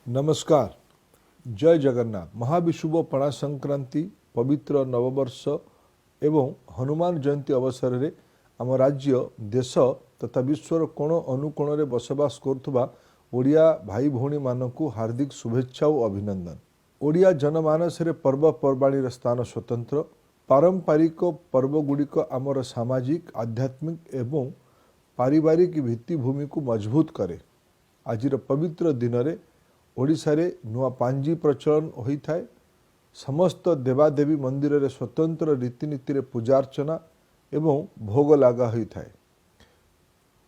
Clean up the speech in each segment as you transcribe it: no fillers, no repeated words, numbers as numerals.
नमस्कार। जय जगन्नाथ। महाविषुव पणा संक्रांति पवित्र नववर्ष एवं हनुमान जयंती अवसर में आम राज्य देश तथा विश्वर कोण अनुकोण में बसवास करुवा ओडिया भाई भौणी मानक हार्दिक शुभेच्छा और अभिनंदन। ओडिया जनमानस रे पर्वपर्वाणी स्थान स्वतंत्र। पारंपरिक पर्वगुड़िक आमर सामाजिक आध्यात्मिक एवं पारिवारिक भित्तिभूमि को मजबूत करे। आजिर पवित्र दिन में ओडिशा रे नुआ पांजी प्रचलन होता है। समस्त देवादेवी मंदिर रे स्वतंत्र रीतिनीति रे पूजार्चना एवं भोग लगा होता है।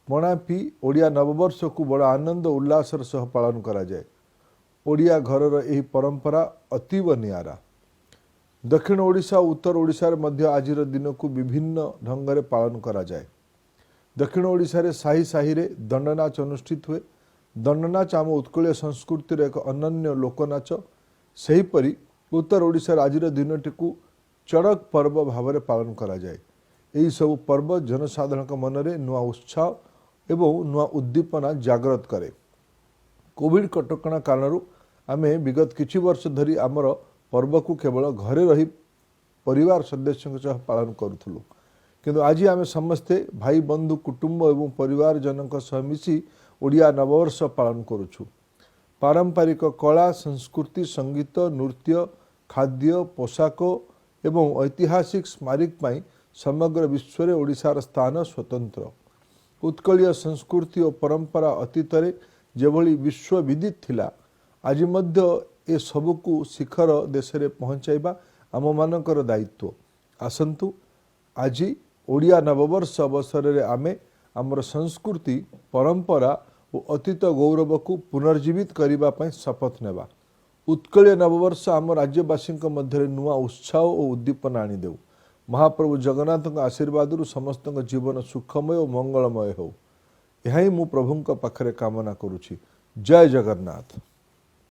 पणा पी ओडिया नववर्ष को बड़ा आनंद उल्लासर सह पालन करा जाए। ओडिया घरर यही परंपरा अतीव नियारा। दक्षिण ओडिशा उत्तर ओडिशा रे मध्य आजिर दिन को विभिन्न ढंग रे पालन करा जाए। दक्षिण ओडिशा रे साही साही रे दंडनाच अनुष्ठित हुए। दंडनाच आम उत्कलीय संस्कृतिर एक अनन्य लोकनाच। सेहीपरि उत्तर ओडिशा आजिर दिनटी को चड़क पर्व भाव में पालन करा जाए। यही सब पर्व जनसाधारण मन में नुआ उत्साह एवं नुआ उद्दीपना जागृत करे। कोविड कटकणा कारण आमे विगत किछि वर्ष धरी आमर पर्व को केवल घरे रही परिवार सदस्यों सह पालन करूथुलु, किंतु आज आमे समस्ते भाई बंधु कुटुंब एवं परिवार जनक सह मिसी ओडिया नववर्ष पालन करुछु। पारंपरिक कला संस्कृति संगीत नृत्य खाद्य पोशाक एवं ऐतिहासिक स्मारक पाई समग्र विश्व में ओडिशार स्थान स्वतंत्र। उत्कलीय संस्कृति और परंपरा अतीत रे जेभली विश्वविदित थिला, आज मध्य ए सबको शिखर देश रे पहुंचाइबा आम मानकर दायित्व। आसंतु आज ओडिया नववर्ष अवसर रे आमे आमर संस्कृति परंपरा और अतीत गौरव को पुनर्जीवित करने शपथ नेबा। उत्कलीय नववर्ष आम राज्यवासी मध्य नुआ उत्साह और उद्दीपना आनीदेव। महाप्रभु जगन्नाथ आशीर्वाद समस्त जीवन सुखमय और मंगलमय हो। यह ही मु प्रभु पाखरे कामना करुछि। जय जगन्नाथ।